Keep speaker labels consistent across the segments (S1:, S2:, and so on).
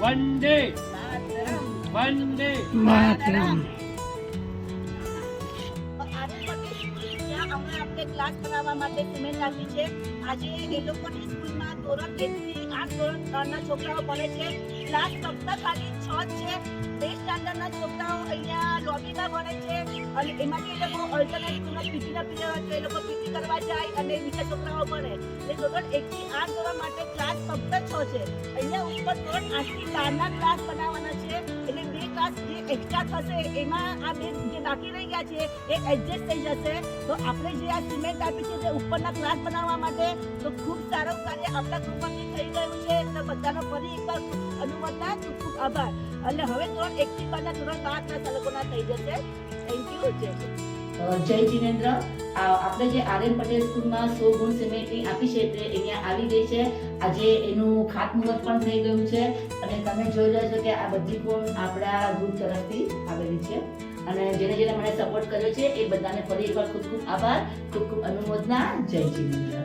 S1: વંદે વંદે
S2: માતરમ.
S3: આપણે ક્લાસ બનાવવા માટે સિમેન્ટ આપી છે. આજે એ લોકોની સ્કૂલમાં ધોરણ 1 થી 8 ધોરણ 3 ના છોકરાઓ ભણે છે. ક્લાસ ફક્ત ખાલી 6 છે. 2 સ્ટાન્ડર્ડના છોકરાઓ અહીંયા લોબીમાં ભણે છે અને એમાંથી એ લોકો ઓલ્ટરનેટ સ્કૂલમાં પીટીના પીરિયડ હોય તો એ લોકો પીટી કરવા જાય અને બીજા છોકરાઓ ભણે. એટલે ધોરણ 1 થી 8 ધોરણ માટે ક્લાસ ફક્ત 6 છે. અહીંયા ઉપર ધોરણ 8 થી 12 ના ક્લાસ બનાવવાના છે. એટલે 2 ક્લાસ જે એક્સ્ટ્રા થશે એમાં આ 2 જે બાકી રહી ગયા છે એ એડજસ્ટ થઈ જશે. તો આપણે જે આ સિમેન્ટ આપી છે તે ઉપરના ક્લાસ બનાવવા માટે તો ખૂબ સારું કાર્ય આપણા ગ્રુપમાંથી થઈ ગયું છે. તો બધાનો ફરી એકવાર અનુમોદના ખૂબ ખૂબ આભાર. અને હવે ધોરણ 1 થી 12 ના ધોરણ 12 ના બાળકોના થઈ જશે. Thank you.
S4: જય જિનેન્દ્ર. આપણે જે આર.એન. પટેલ સ્કૂલમાં 100 ગુણ સિમેન્ટની આપી છે તે અહીંયા આવી ગઈ છે. આજે એનું ખાતમુહૂર્ત પણ થઈ ગયું છે અને તમે જોઈ રહ્યા છો કે આ બધી ગુણ આપણા ગ્રુપ તરફથી આવેલી છે અને જેને જેને મને સપોર્ટ કર્યો છે એ બધાને ફરી એકવાર ખૂબ ખૂબ આભાર, ખૂબ ખૂબ અનુમોદના. જય જિનેન્દ્ર.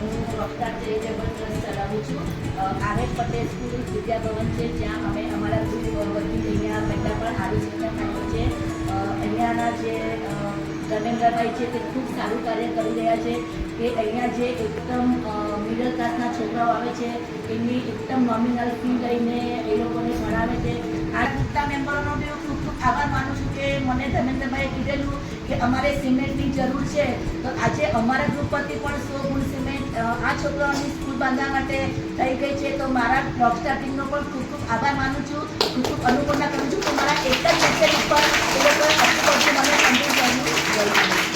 S4: હું વક્તા ચેરિટેબલ ટ્રસ્ટ ચલાવું છું. આર.એન. પટેલ સ્કૂલ વિદ્યાભવન છે જ્યાં અમે અમારા ગ્રુપ વતી અહીંયા પહેલાં પણ આવી સુવિધા થાય છે. અહીંયાના જે ધર્મેન્દ્રભાઈ છે તે ખૂબ સારું કાર્ય કરી રહ્યા છે કે અહીંયા જે એકદમ મિડલ ક્લાસના છોકરાઓ આવે છે એની એકદમ નોમિનલ ફી લઈને એ લોકોને ભણાવે છે. આ ગ્રુપના મેમ્બરોનો બી હું ખૂબ ખૂબ આભાર માનું છું કે મને ધર્મેન્દ્રભાઈએ કીધેલું કે અમારે સિમેન્ટની જરૂર છે. તો આજે અમારા ગ્રુપ પરથી પણ 100 ગુણ સિમેન્ટ આ છોકરાઓની સ્કૂલ બાંધવા માટે થઈ ગઈ છે. તો મારા રોકસ્ટાર ટીમનો પણ ખૂબ ખૂબ આભાર માનું છું, ખૂબ ખૂબ અનુકૂળના કરું છું કે મારા એક જ લેક્ચર ઉપર એ લોકોએ આટલું બધું મને સમજી ગયું.